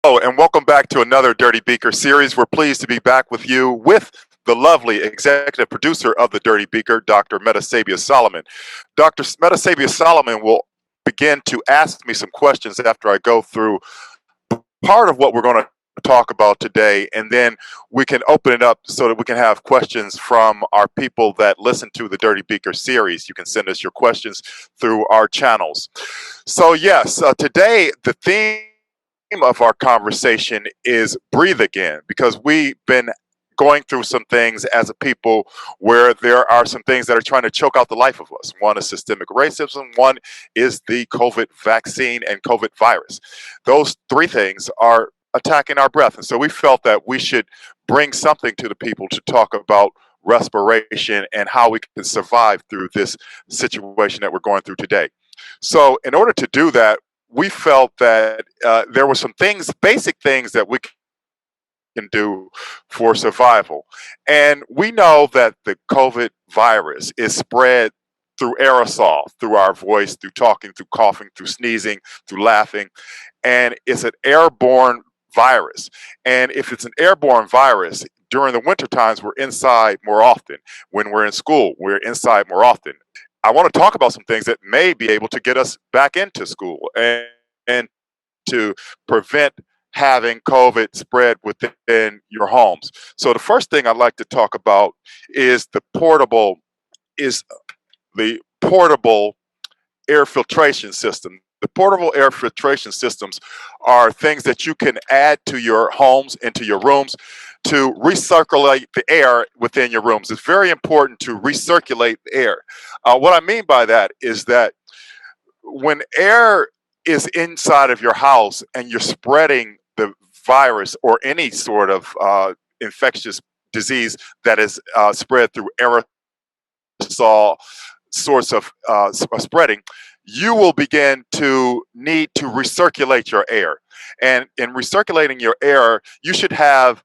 Hello, and welcome back to another Dirty Beaker series. We're pleased to be back with you with the lovely executive producer of the Dirty Beaker, Dr. Metasabia Solomon. Dr. Metasabia Solomon will begin to ask me some questions after I go through part of what we're going to talk about today, and then we can open it up so that we can have questions from our people that listen to the Dirty Beaker series. You can send us your questions through our channels. So, yes, today the theme of our conversation is breathe again, because we've been going through some things as a people where there are some things that are trying to choke out the life of us. One is systemic racism, one is the COVID vaccine and COVID virus. Those three things are attacking our breath. And so we felt that we should bring something to the people to talk about respiration and how we can survive through this situation that we're going through today. So, in order to do that, we felt that there were some things, basic things that we can do for survival. And we know that the COVID virus is spread through aerosol, through our voice, through talking, through coughing, through sneezing, through laughing. And it's an airborne virus. And if it's an airborne virus, during the winter times, we're inside more often. When we're in school, we're inside more often. I want to talk about some things that may be able to get us back into school and to prevent having COVID spread within your homes. So the first thing I'd like to talk about is is the portable air filtration system. The portable air filtration systems are things that you can add to your homes, into your rooms, to recirculate the air within your rooms. It's very important to recirculate the air. What I mean by that is that when air is inside of your house and you're spreading the virus or any sort of infectious disease that is spread through aerosol source of spreading, you will begin to need to recirculate your air. And in recirculating your air, you should have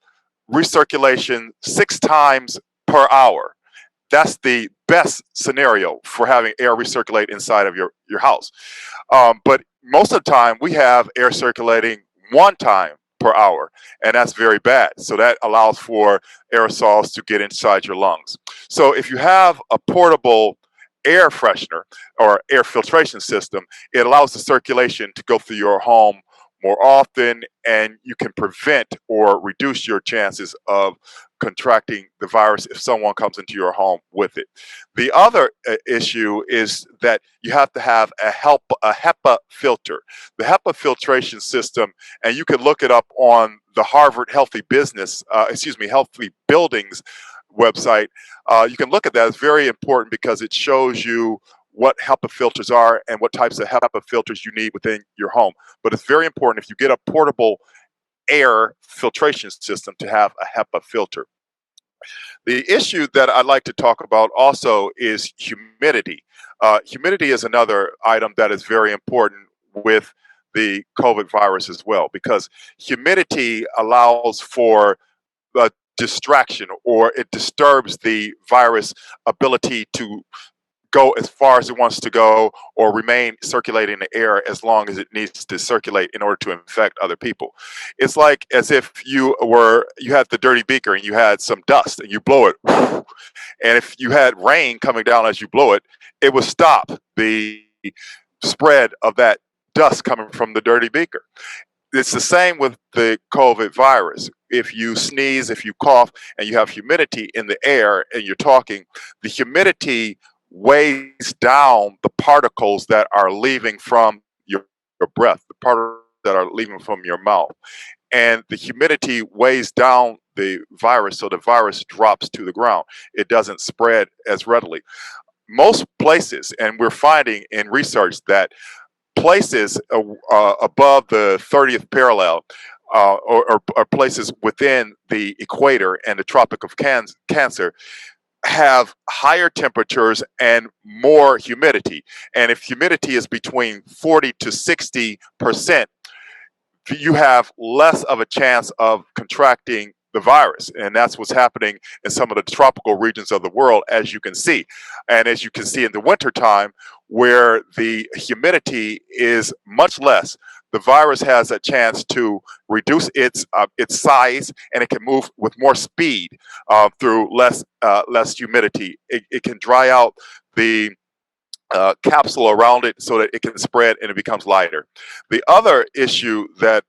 recirculation 6 times per hour. That's the best scenario for having air recirculate inside of your house. But most of the time, we have air circulating 1 time per hour, and that's very bad. So that allows for aerosols to get inside your lungs. So if you have a portable air freshener or air filtration system, it allows the circulation to go through your home more often, and you can prevent or reduce your chances of contracting the virus if someone comes into your home with it. The other issue is that you have to have a HEPA filter. The HEPA filtration system, and you can look it up on the Harvard Healthy Buildings website. You can look at that. It's very important because it shows you what HEPA filters are and what types of HEPA filters you need within your home. But it's very important if you get a portable air filtration system to have a HEPA filter. The issue that I'd like to talk about also is humidity. Humidity is another item that is very important with the COVID virus as well, because humidity allows for distraction, or it disturbs the virus ability to go as far as it wants to go or remain circulating in the air as long as it needs to circulate in order to infect other people. It's like as if you had the dirty beaker and you had some dust and you blow it, and if you had rain coming down as you blow it, it would stop the spread of that dust coming from the dirty beaker. It's the same with the COVID virus. If you sneeze, if you cough, and you have humidity in the air and you're talking, the humidity weighs down the particles that are leaving from your breath, the particles that are leaving from your mouth. And the humidity weighs down the virus, so the virus drops to the ground. It doesn't spread as readily. Most places, and we're finding in research that places above the 30th parallel, or places within the equator and the Tropic of Cancer, have higher temperatures and more humidity. And if humidity is between 40 to 60%, you have less of a chance of contracting the virus. And that's what's happening in some of the tropical regions of the world, as you can see. And as you can see in the wintertime, where the humidity is much less, the virus has a chance to reduce its size, and it can move with more speed through less humidity. It can dry out the capsule around it so that it can spread and it becomes lighter. The other issue that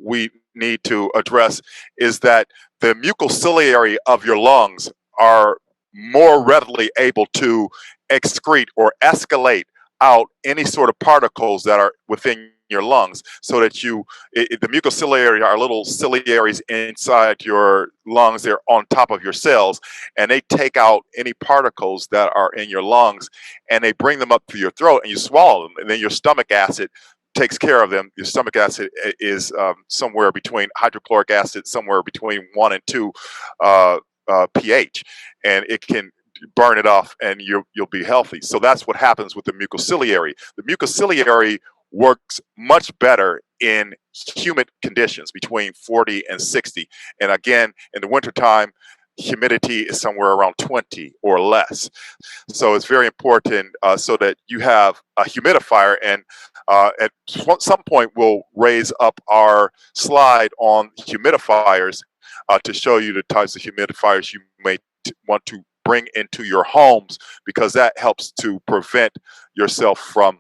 we need to address is that the mucociliary of your lungs are more readily able to excrete or escalate out any sort of particles that are within your lungs, so that the mucociliary are little ciliaries inside your lungs. They're on top of your cells, and they take out any particles that are in your lungs, and they bring them up through your throat, and you swallow them, and then your stomach acid takes care of them. Your stomach acid is somewhere between hydrochloric acid, somewhere between 1 and 2 pH, and it can burn it off, and you'll be healthy. So that's what happens with the mucociliary. The mucociliary works much better in humid conditions between 40 and 60. And again, in the wintertime, humidity is somewhere around 20 or less. So it's very important so that you have a humidifier. And at some point, we'll raise up our slide on humidifiers to show you the types of humidifiers you may want to bring into your homes, because that helps to prevent yourself from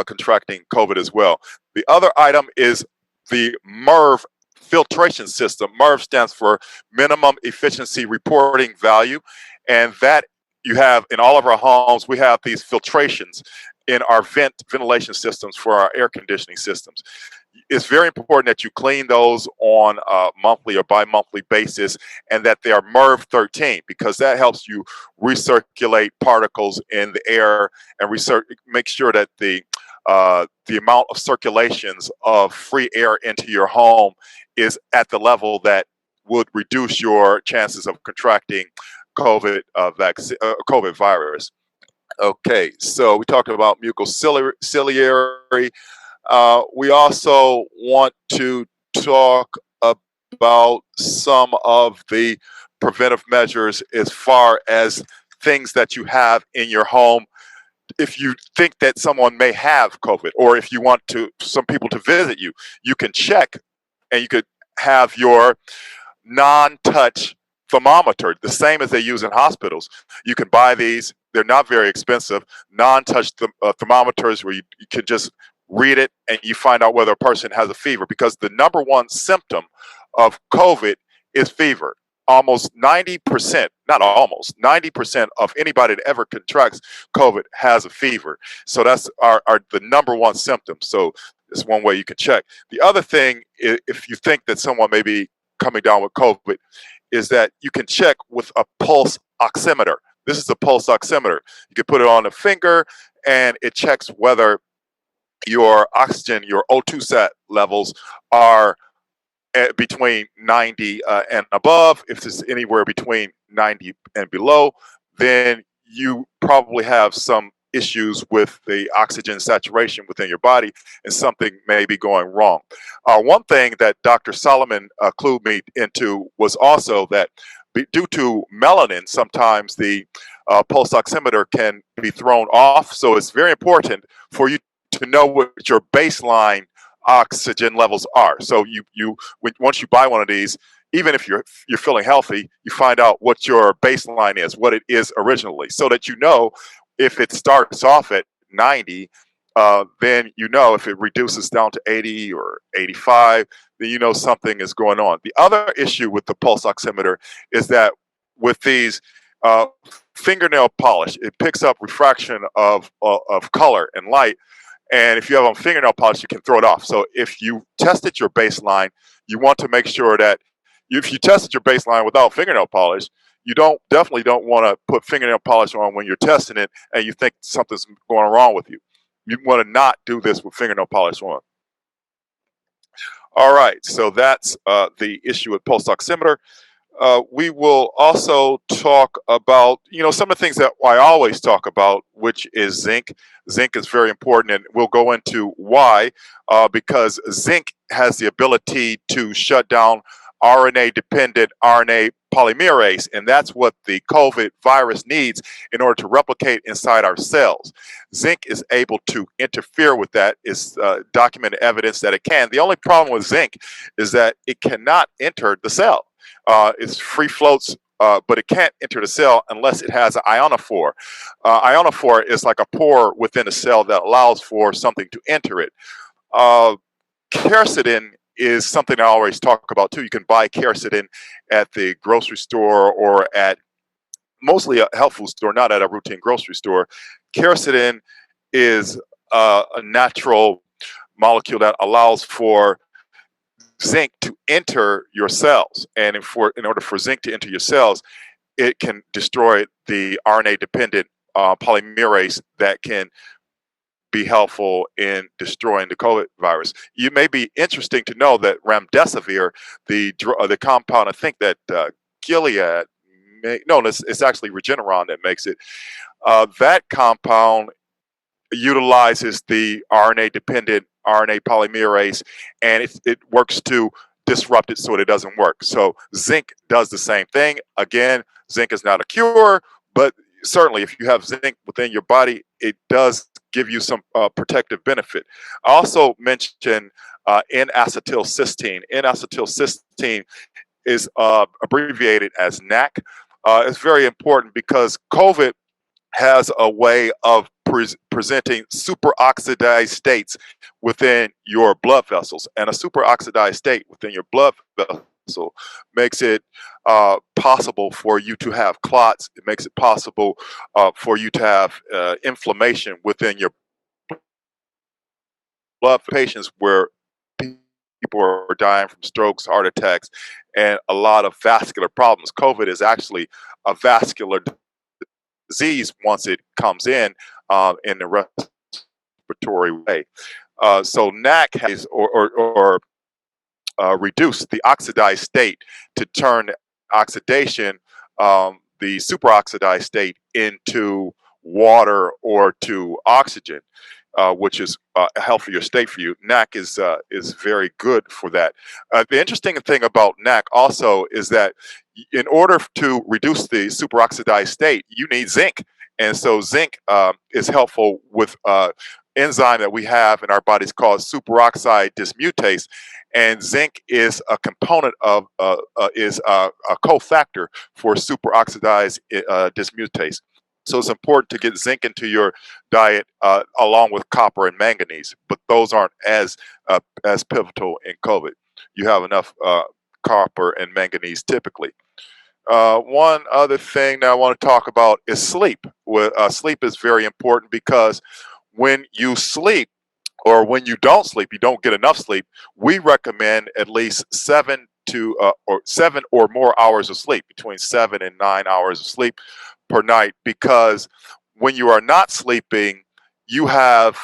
contracting COVID as well. The other item is the MERV filtration system. MERV stands for Minimum Efficiency Reporting Value, and that you have in all of our homes. We have these filtrations in our ventilation systems for our air conditioning systems. It's very important that you clean those on a monthly or bi-monthly basis, and that they are MERV 13, because that helps you recirculate particles in the air and make sure that the amount of circulations of free air into your home is at the level that would reduce your chances of contracting COVID virus. Okay, so we talked about mucociliary. We also want to talk about some of the preventive measures as far as things that you have in your home. If you think that someone may have COVID, or if you want some people to visit you, you can check, and you could have your non-touch thermometer, the same as they use in hospitals. You can buy these. They're not very expensive. Non-touch thermometers where you can just read it and you find out whether a person has a fever, because the number one symptom of COVID is fever. Almost 90%, not almost, 90% of anybody that ever contracts COVID has a fever. So that's the number one symptom. So it's one way you can check. The other thing, if you think that someone may be coming down with COVID, is that you can check with a pulse oximeter. This is a pulse oximeter. You can put it on a finger, and it checks whether your oxygen, your O2 sat levels are between 90 and above. If it's anywhere between 90 and below, then you probably have some issues with the oxygen saturation within your body, and something may be going wrong. One thing that Dr. Solomon clued me into was also that due to melanin, sometimes the pulse oximeter can be thrown off. So it's very important for you to know what your baseline oxygen levels are. So once you buy one of these, even if you're feeling healthy, you find out what your baseline is, what it is originally, so that you know if it starts off at 90, then you know if it reduces down to 80 or 85, then you know something is going on. The other issue with the pulse oximeter is that with these fingernail polish, it picks up refraction of color and light. And if you have on fingernail polish, you can throw it off. So if you tested your baseline, you want to make sure that if you tested your baseline without fingernail polish, you definitely don't want to put fingernail polish on when you're testing it and you think something's going wrong with you. You want to not do this with fingernail polish on. All right, so that's the issue with pulse oximeter. We will also talk about, some of the things that I always talk about, which is zinc. Zinc is very important, and we'll go into why, because zinc has the ability to shut down RNA-dependent RNA polymerase, and that's what the COVID virus needs in order to replicate inside our cells. Zinc is able to interfere with that. It's documented evidence that it can. The only problem with zinc is that it cannot enter the cell. It's free floats, but it can't enter the cell unless it has an ionophore. Ionophore is like a pore within a cell that allows for something to enter it. Quercetin is something I always talk about too. You can buy quercetin at the grocery store or at mostly a health food store, not at a routine grocery store. Quercetin is a natural molecule that allows for zinc to enter your cells, and in order for zinc to enter your cells, it can destroy the RNA-dependent polymerase that can be helpful in destroying the COVID virus. You may be interesting to know that remdesivir, the compound, I think that Gilead, it's actually Regeneron that makes it. That compound utilizes the RNA-dependent RNA polymerase, and it works to disrupt it so that it doesn't work. So zinc does the same thing. Again, zinc is not a cure, but certainly if you have zinc within your body, it does give you some protective benefit. I also mentioned N-acetylcysteine. N-acetylcysteine is abbreviated as NAC. It's very important because COVID has a way of presenting superoxidized states within your blood vessels, and a superoxidized state within your blood vessel makes it possible for you to have clots. It makes it possible for you to have inflammation within your blood. Patients where people are dying from strokes, heart attacks, and a lot of vascular problems. COVID is actually a vascular disease once it comes in the respiratory way. So NAC has or reduce the oxidized state to turn oxidation, the superoxidized state, into water or to oxygen, which is a healthier state for you. NAC is very good for that. The interesting thing about NAC also is that in order to reduce the superoxidized state, you need zinc. And so zinc is helpful with enzyme that we have in our bodies called superoxide dismutase, and zinc is a component of is a cofactor for superoxidized dismutase. So it's important to get zinc into your diet along with copper and manganese, but those aren't as pivotal in COVID. You have enough copper and manganese typically. One other thing that I want to talk about is sleep. Sleep is very important because when you sleep, or when you don't sleep, you don't get enough sleep, we recommend at least 7 or more hours of sleep, between 7 and 9 hours of sleep per night, because when you are not sleeping, you have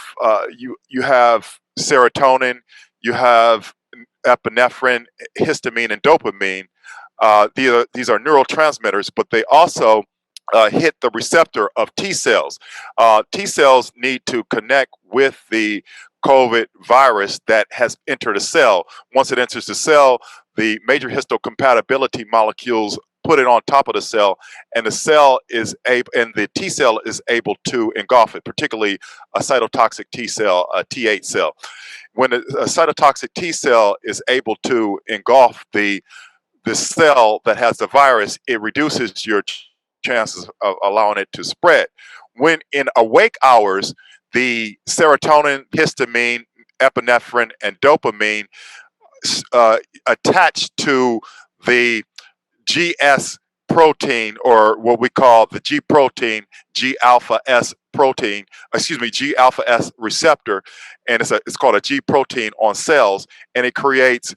you have serotonin, you have epinephrine, histamine, and dopamine. These are neurotransmitters, but they also hit the receptor of T cells. T cells need to connect with the COVID virus that has entered a cell. Once it enters the cell, the major histocompatibility molecules put it on top of the cell, and the T cell is able to engulf it, particularly a cytotoxic T cell, a T8 cell. When a cytotoxic T cell is able to engulf the cell that has the virus, it reduces your chances of allowing it to spread. When in awake hours, the serotonin, histamine, epinephrine, and dopamine attach to the GS protein, or what we call the G protein, G alpha S protein, G alpha S receptor, and it's called a G protein on cells, and it creates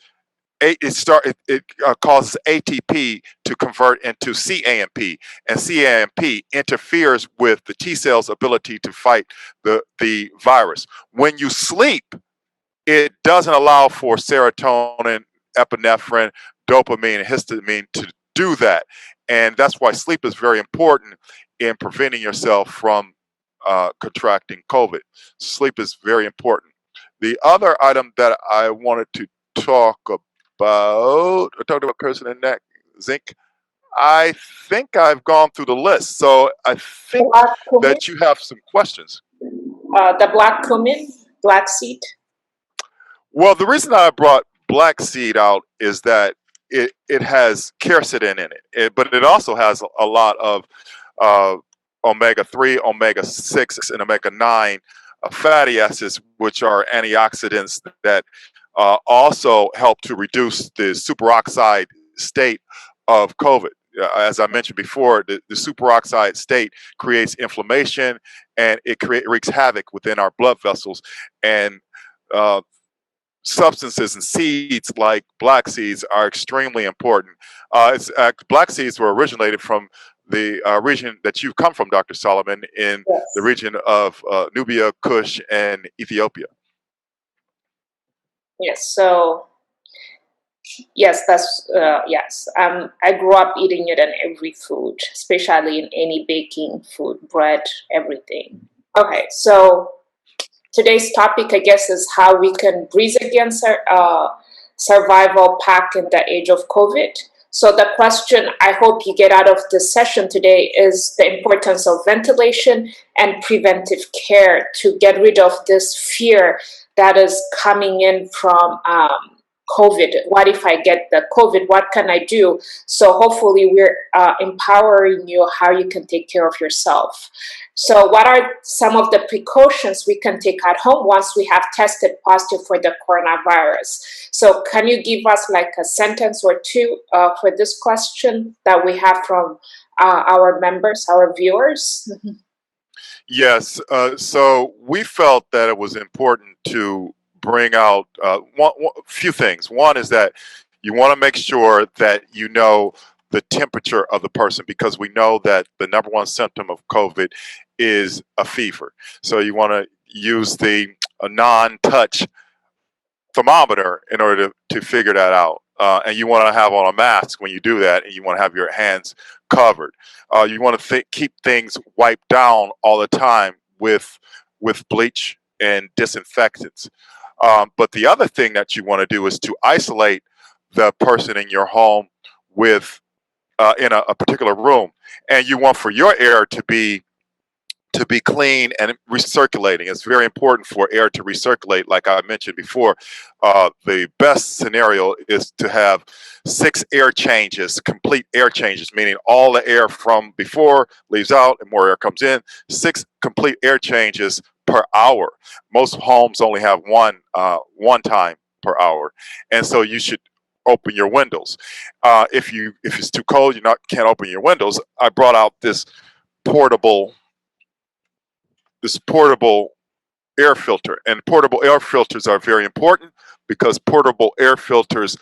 it causes ATP to convert into CAMP, and CAMP interferes with the T cell's ability to fight the virus. When you sleep, it doesn't allow for serotonin, epinephrine, dopamine, and histamine to do that, and that's why sleep is very important in preventing yourself from contracting COVID. Sleep is very important. The other item that I wanted to talk I talked about cursing and neck, zinc. I think I've gone through the list. So I think Black cumin, that you have some questions. the black cumin, black seed. Well, the reason I brought black seed out is that it has quercetin in it, but it also has a lot of uh, omega-3, omega-6, and omega-9 fatty acids, which are antioxidants that also help to reduce the superoxide state of COVID. As I mentioned before, the superoxide state creates inflammation and wreaks havoc within our blood vessels. And uh, substances and seeds like black seeds are extremely important. Black seeds were originated from the region that you come from, Dr. Solomon, in the Yes. region of Nubia, Kush, and Ethiopia. Yes. So yes, that's yes. I grew up eating it in every food, especially in any baking food, bread, everything. Okay, so today's topic, I guess, is how we can breathe against survival pack in the age of COVID. So the question I hope you get out of this session today is the importance of ventilation and preventive care to get rid of this fear that is coming in from COVID. What if I get the COVID? What can I do? So hopefully we're empowering you how you can take care of yourself. So what are some of the precautions we can take at home once we have tested positive for the coronavirus? So can you give us like a sentence or two for this question that we have from our members, our viewers? Yes, so we felt that it was important to bring out few things. One is that you want to make sure that you know the temperature of the person, because we know that the number one symptom of COVID is a fever. So you want to use the non-touch thermometer in order to figure that out. And you want to have on a mask when you do that, and you want to have your hands covered. You want to keep things wiped down all the time with bleach and disinfectants. But the other thing that you want to do is to isolate the person in your home with in a particular room, and you want for your air to be clean and recirculating. It's very important for air to recirculate. Like I mentioned before, the best scenario is to have 6 air changes, complete air changes, meaning all the air from before leaves out and more air comes in. 6 complete air changes per hour. Most homes only have one time per hour, and so you should open your windows. If it's too cold, can't open your windows. I brought out portable this portable air filter. And portable air filters are very important because portable air filters,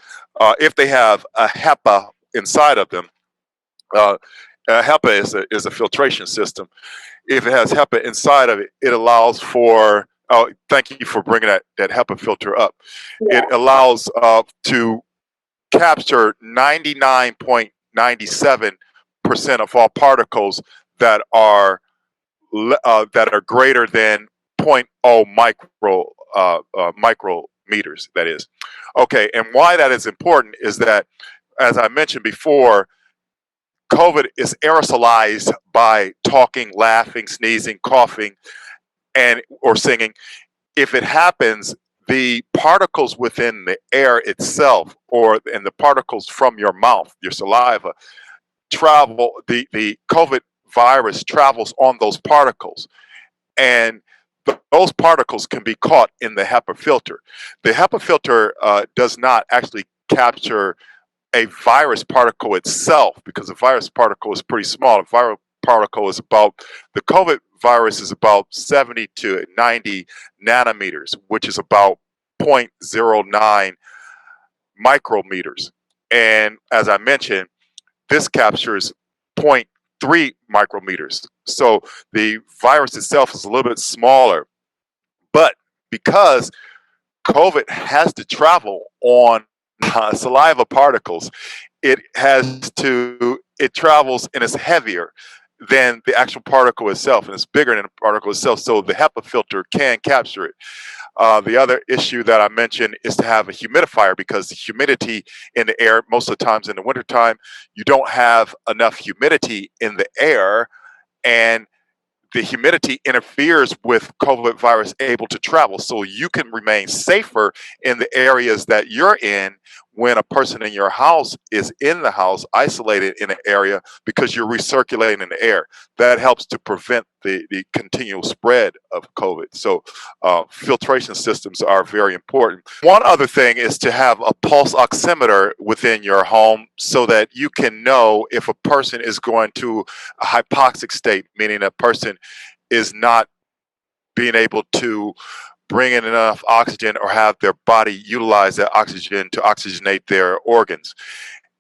if they have a HEPA inside of them, uh, HEPA is a filtration system. If it has HEPA inside of it, it allows for, oh, thank you for bringing that HEPA filter up. Yeah. It allows to capture 99.97% of all particles that are greater than zero point 0.0 micrometers. That is okay. And why that is important is that, as I mentioned before, COVID is aerosolized by talking, laughing, sneezing, coughing, and or singing. If it happens, the particles within the air itself, and the particles from your mouth, your saliva, travel. The COVID virus travels on those particles, and those particles can be caught in the HEPA filter. The HEPA filter does not actually capture a virus particle itself, because the virus particle is pretty small. The viral particle is the COVID virus is about 70 to 90 nanometers, which is about 0.09 micrometers. And as I mentioned, this captures 0.3 micrometers. So the virus itself is a little bit smaller, but because COVID has to travel on saliva particles, it travels and it's heavier. than the actual particle itself, and it's bigger than the particle itself, so the HEPA filter can capture it. The other issue that I mentioned is to have a humidifier, because the humidity in the air, most of the times in the wintertime, you don't have enough humidity in the air, and the humidity interferes with COVID virus able to travel. So you can remain safer in the areas that you're in when a person in your house is in the house, isolated in an area, because you're recirculating in the air. That helps to prevent the continual spread of COVID. So filtration systems are very important. One other thing is to have a pulse oximeter within your home so that you can know if a person is going to a hypoxic state, meaning a person is not being able to bring in enough oxygen or have their body utilize that oxygen to oxygenate their organs.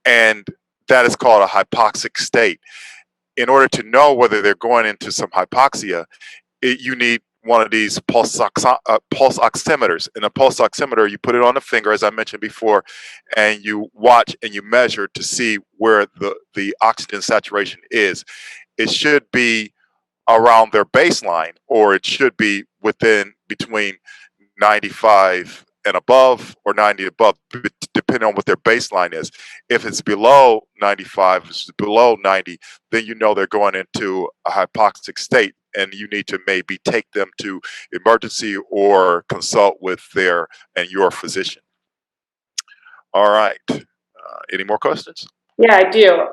And that is called a hypoxic state. In order to know whether they're going into some hypoxia, you need one of these pulse oximeters. And a pulse oximeter, you put it on the finger, as I mentioned before, and you watch and you measure to see where the oxygen saturation is. It should be around their baseline, or it should be between 95 and above, or 90 above, depending on what their baseline is. If it's below 95, if it's below 90, then you know they're going into a hypoxic state, and you need to maybe take them to emergency or consult with your physician. All right. Any more questions? Yeah, I do.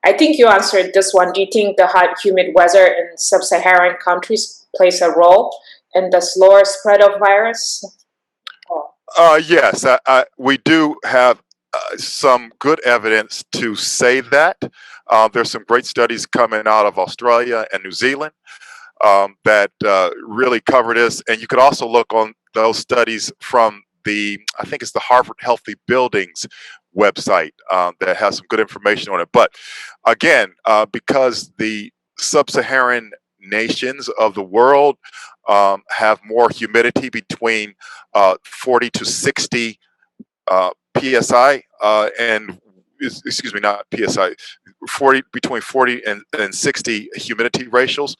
I think you answered this one. Do you think the hot, humid weather in sub-Saharan countries plays a role in the slower spread of virus? Yes, we do have some good evidence to say that. There's some great studies coming out of Australia and New Zealand that really cover this. And you could also look on those studies from I think it's the Harvard Healthy Buildings website that has some good information on it. But again, because the sub-Saharan nations of the world have more humidity, between 40 to 60 psi, and excuse me, not psi, between 40 and 60 humidity ratios.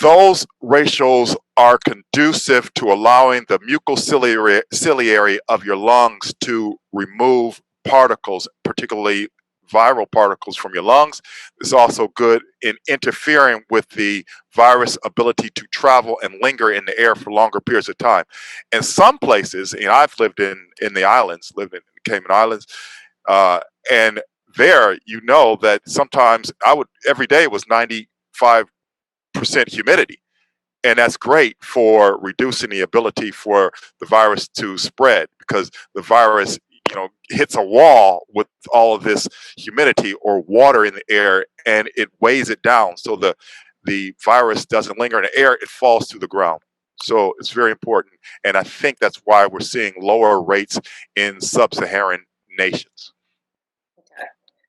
Those ratios are conducive to allowing the mucociliary of your lungs to remove particles, particularly viral particles, from your lungs. It's also good in interfering with the virus ability to travel and linger in the air for longer periods of time. In some places, and I've lived in the islands, lived in the Cayman Islands, and there, you know that sometimes every day it was 95% humidity. And that's great for reducing the ability for the virus to spread, because the virus, hits a wall with all of this humidity or water in the air, and it weighs it down. So the virus doesn't linger in the air, it falls to the ground. So it's very important. And I think that's why we're seeing lower rates in sub-Saharan nations.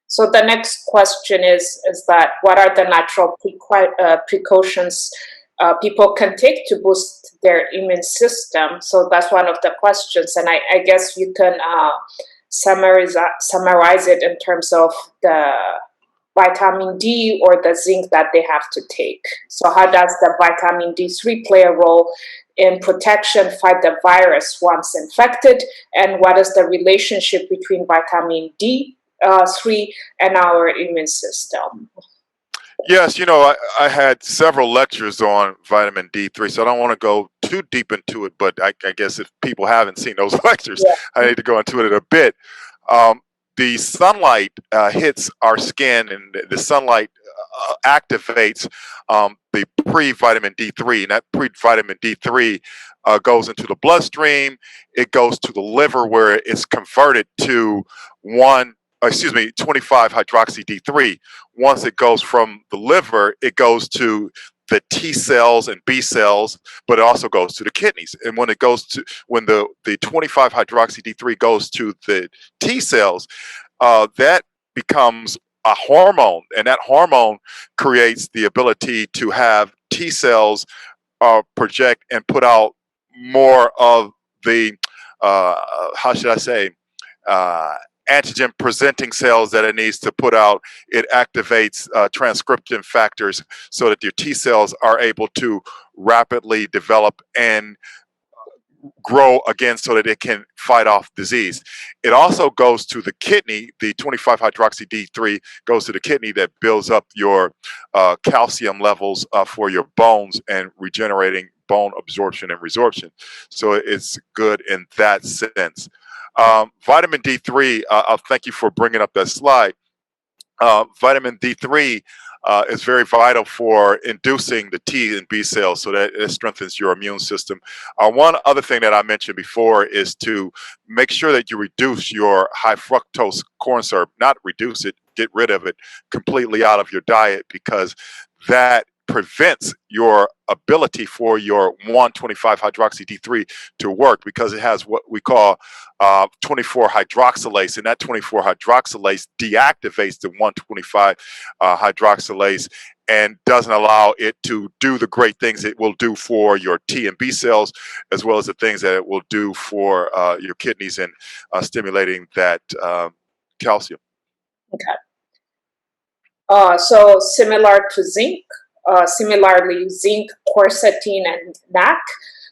So the next question is that what are the natural precautions people can take to boost their immune system? So that's one of the questions, and I guess you can summarize it in terms of the vitamin D or the zinc that they have to take. So how does the vitamin D3 play a role in protection, fight the virus once infected, and what is the relationship between vitamin D3 and our immune system? Yes, I had several lectures on vitamin D3, so I don't want to go too deep into it, but I guess if people haven't seen those lectures, Yeah. I need to go into it a bit. The sunlight hits our skin, and the sunlight activates the pre-vitamin D3, and that pre-vitamin D3 goes into the bloodstream. It goes to the liver, where it's converted to 25 hydroxy D3. Once it goes from the liver, it goes to the T cells and B cells, but it also goes to the kidneys. And when the 25 hydroxy D3 goes to the T cells, that becomes a hormone, and that hormone creates the ability to have T cells project and put out more of the how should I say, antigen presenting cells that it needs to put out. It activates transcription factors so that your T cells are able to rapidly develop and grow again so that it can fight off disease. It also goes to the kidney. The 25 hydroxy D3 goes to the kidney that builds up your calcium levels for your bones and regenerating bone absorption and resorption. So it's good in that sense. Vitamin D3, I'll thank you for bringing up that slide. Vitamin D3 is very vital for inducing the T and B cells so that it strengthens your immune system. One other thing that I mentioned before is to make sure that you reduce your high fructose corn syrup, not reduce it, get rid of it completely out of your diet, because that prevents your ability for your 125 hydroxy D3 to work, because it has what we call 24 hydroxylase, and that 24 hydroxylase deactivates the 125 hydroxylase and doesn't allow it to do the great things it will do for your T and B cells, as well as the things that it will do for your kidneys and stimulating that calcium. Okay. So similar to zinc, similarly, zinc, quercetin, and NAC,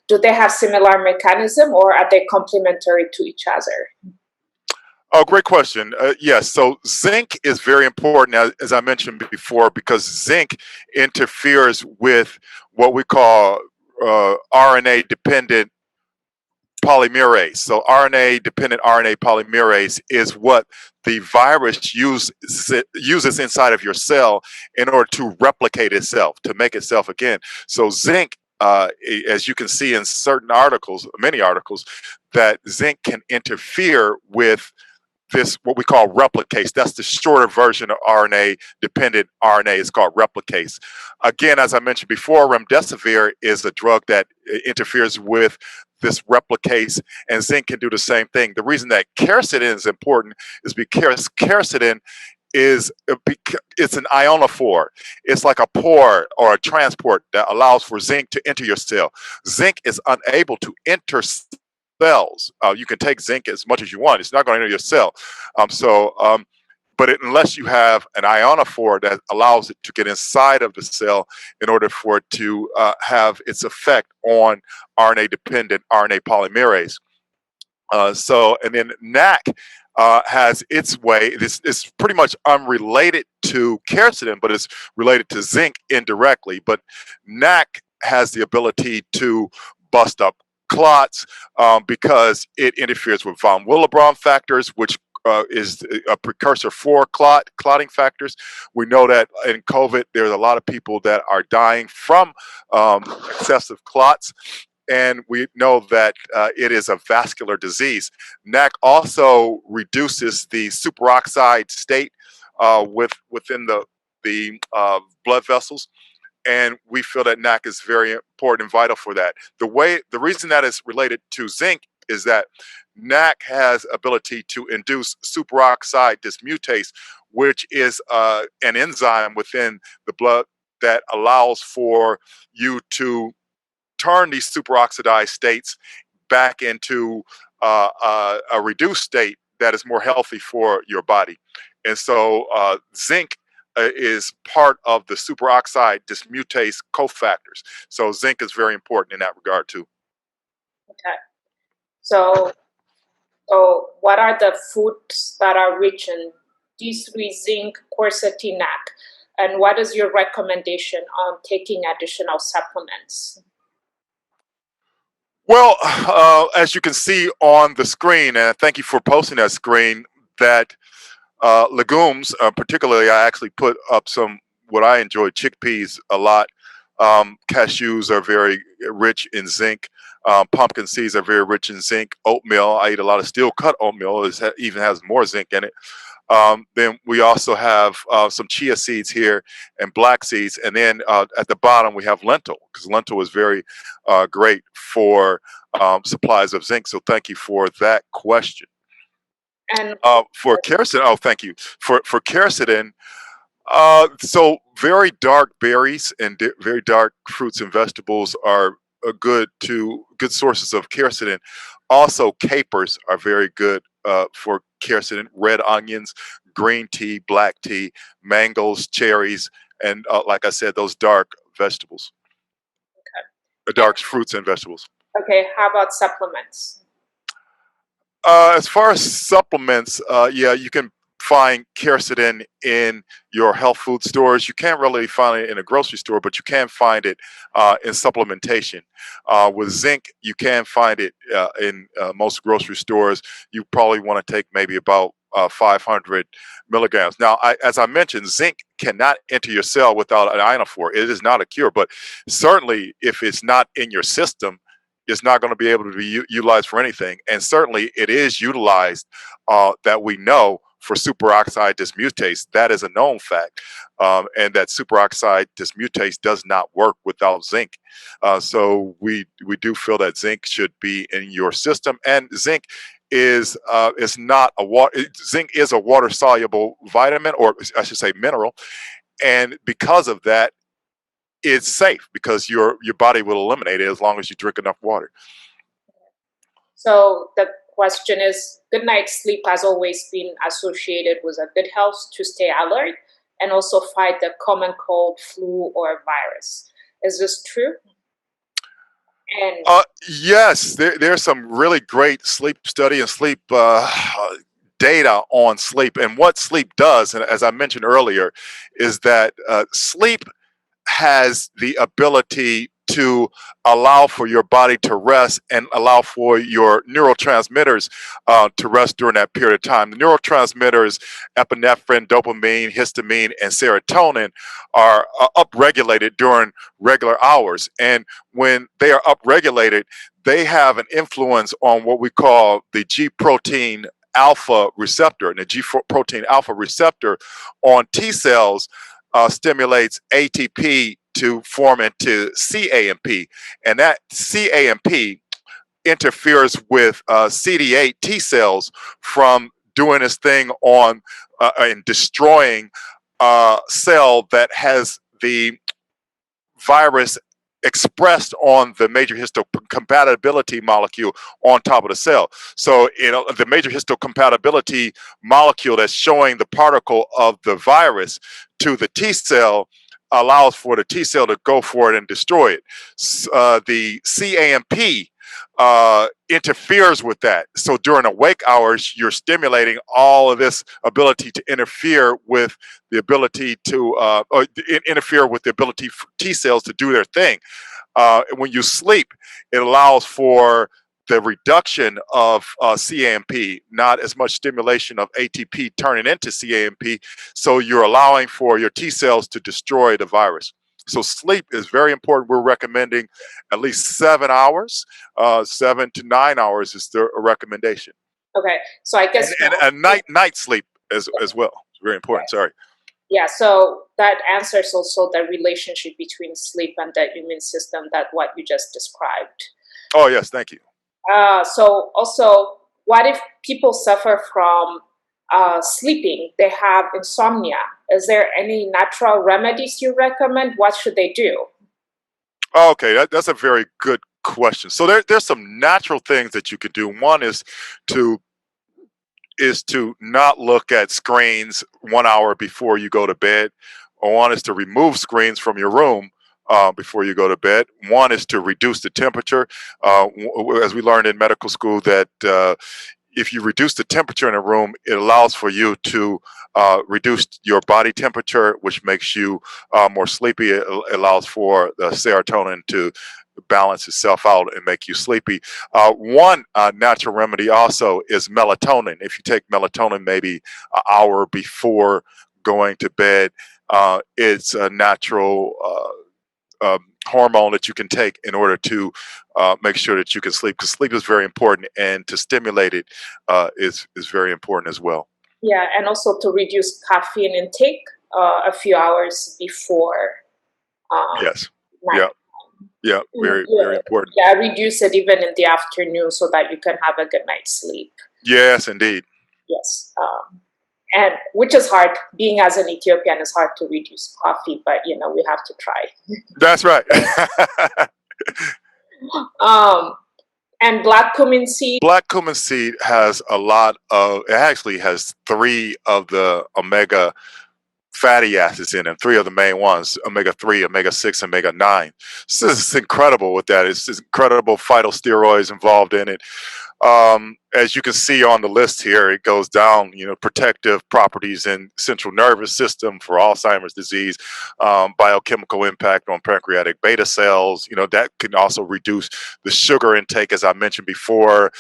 do they have similar mechanism, or are they complementary to each other? Oh, great question. Yes, so zinc is very important, as I mentioned before, because zinc interferes with what we call RNA-dependent polymerase. So RNA-dependent RNA polymerase is what the virus uses inside of your cell in order to replicate itself, to make itself again. So zinc, as you can see in certain articles, many articles, that zinc can interfere with this, what we call replicase. That's the shorter version of RNA dependent RNA. Is called replicase. Again, as I mentioned before, remdesivir is a drug that interferes with this replicase, and zinc can do the same thing. The reason that quercetin is important is because quercetin is it's an ionophore. It's like a pore or a transport that allows for zinc to enter your cell. Zinc is unable to enter cells. You can take zinc as much as you want. It's not going to enter your cell. But unless you have an ionophore that allows it to get inside of the cell in order for it to have its effect on RNA-dependent RNA polymerase. And then NAC has its way. This is pretty much unrelated to quercetin, but it's related to zinc indirectly. But NAC has the ability to bust up clots because it interferes with von Willebrand factors, which is a precursor for clotting factors. We know that in COVID, there's a lot of people that are dying from excessive clots. And we know that it is a vascular disease. NAC also reduces the superoxide state within the blood vessels. And we feel that NAC is very important and vital for that. The reason that is related to zinc is that NAC has ability to induce superoxide dismutase, which is an enzyme within the blood that allows for you to turn these superoxidized states back into a reduced state that is more healthy for your body. And so zinc is part of the superoxide dismutase cofactors. So zinc is very important in that regard too. Okay. So what are the foods that are rich in D3, zinc, quercetin, NAC? And what is your recommendation on taking additional supplements? Well, as you can see on the screen, and thank you for posting that screen, that legumes, particularly, I actually put up some what I enjoy, chickpeas a lot. Cashews are very rich in zinc. Pumpkin seeds are very rich in zinc. Oatmeal, I eat a lot of steel cut oatmeal. It even has more zinc in it. Then we also have some chia seeds here and black seeds. And then at the bottom, we have lentil, because lentil is very great for supplies of zinc. So thank you for that question. And for quercetin, oh, thank you. For quercetin, so very dark berries and very dark fruits and vegetables are good sources of quercetin. Also, capers are very good for quercetin, red onions, green tea, black tea, mangoes, cherries, and like I said, those dark vegetables, And, dark fruits and vegetables. okay, how about supplements? As far as supplements, yeah, you can find quercetin in your health food stores. You can't really find it in a grocery store, but you can find it in supplementation. With zinc, you can find it in most grocery stores. You probably want to take maybe about 500 milligrams. Now, as I mentioned, zinc cannot enter your cell without an ionophore. It is not a cure, but certainly if it's not in your system, is not going to be able to be utilized for anything. And certainly it is utilized that we know for superoxide dismutase. That is a known fact. And that superoxide dismutase does not work without zinc. So we do feel that zinc should be in your system. And zinc is not a water. Zinc is a water soluble vitamin, or I should say mineral. And because of that, it's safe because your body will eliminate it as long as you drink enough water. So the question is, good night's sleep has always been associated with a good health to stay alert and also fight the common cold, flu, or virus. Is this true? And yes, there's some really great sleep study and sleep data on sleep. And what sleep does, and as I mentioned earlier, is that sleep has the ability to allow for your body to rest and allow for your neurotransmitters to rest during that period of time. The neurotransmitters, epinephrine, dopamine, histamine, and serotonin, are upregulated during regular hours. And when they are upregulated, they have an influence on what we call the G protein alpha receptor. And the G protein alpha receptor on T cells stimulates ATP to form into CAMP, and that CAMP interferes with CD8 T cells from doing its thing on and destroying a cell that has the virus expressed on the major histocompatibility molecule on top of the cell. So, the major histocompatibility molecule that's showing the particle of the virus to the T cell allows for the T cell to go for it and destroy it. The CAMP interferes with that. So during awake hours, you're stimulating all of this ability to interfere with the ability to interfere with the ability for T cells to do their thing. When you sleep, it allows for the reduction of CAMP, not as much stimulation of ATP turning into CAMP. So you're allowing for your T cells to destroy the virus. So sleep is very important. We're recommending at least 7 hours. 7 to 9 hours is the recommendation. okay, so I guess And a night sleep as well. It's very important. Sorry. yeah, so that answers also the relationship between sleep and the immune system, that what you just described. Oh yes, thank you. So also, what if people suffer from sleeping? They have insomnia. Is there any natural remedies you recommend? What should they do? Okay, that's a very good question. So there's some natural things that you can do. One is to not look at screens 1 hour before you go to bed. Or one is to remove screens from your room before you go to bed. One is to reduce the temperature. As we learned in medical school, that if you reduce the temperature in a room, it allows for you to reduce your body temperature, which makes you more sleepy. It allows for the serotonin to balance itself out and make you sleepy. One natural remedy also is melatonin. If you take melatonin maybe an hour before going to bed, it's a natural hormone that you can take in order to make sure that you can sleep, because sleep is very important, and to stimulate it is very important as well. Yeah, and also to reduce caffeine intake a few hours before. Yes. Night. Yeah. Very important. Yeah, reduce it even in the afternoon so that you can have a good night's sleep. Yes, indeed. Yes. And which is hard. Being as an Ethiopian, it's hard to reduce coffee, but we have to try. That's right. And black cumin seed. Black cumin seed has a lot of, it actually has 3 of the omega fatty acids in them, 3 of the main ones, omega-3, omega-6, omega-9. So it's incredible with that. It's just incredible phytosteroids involved in it. As you can see on the list here, it goes down, protective properties in central nervous system for Alzheimer's disease, biochemical impact on pancreatic beta cells, that can also reduce the sugar intake, as I mentioned before,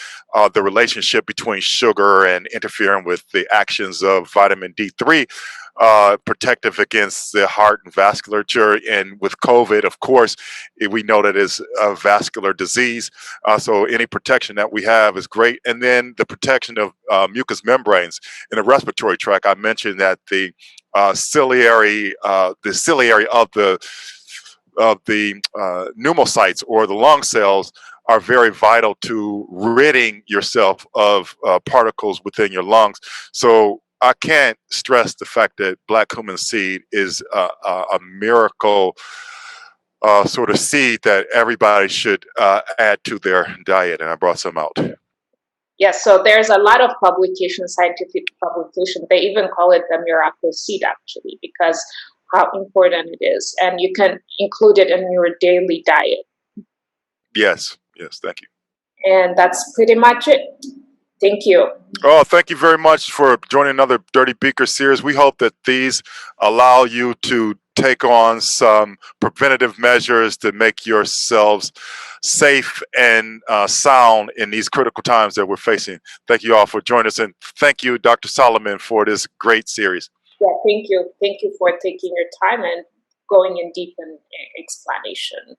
the relationship between sugar and interfering with the actions of vitamin D3, protective against the heart and vasculature. And with COVID, of course, we know that is a vascular disease. So any protection that we have is great. And then the protection of mucous membranes in the respiratory tract. I mentioned that the ciliary of the pneumocytes, or the lung cells, are very vital to ridding yourself of particles within your lungs. So I can't stress the fact that black cumin seed is a miracle sort of seed that everybody should add to their diet, and I brought some out. Yes, so there's a lot of publications, scientific publications. They even call it the miracle seed, actually, because how important it is, and you can include it in your daily diet. Yes, thank you. And that's pretty much it. Thank you. Oh, thank you very much for joining another Dirty Beaker series. We hope that these allow you to take on some preventative measures to make yourselves safe and sound in these critical times that we're facing. Thank you all for joining us, and thank you, Dr. Solomon, for this great series. Yeah, thank you. Thank you for taking your time and going in deep in explanation.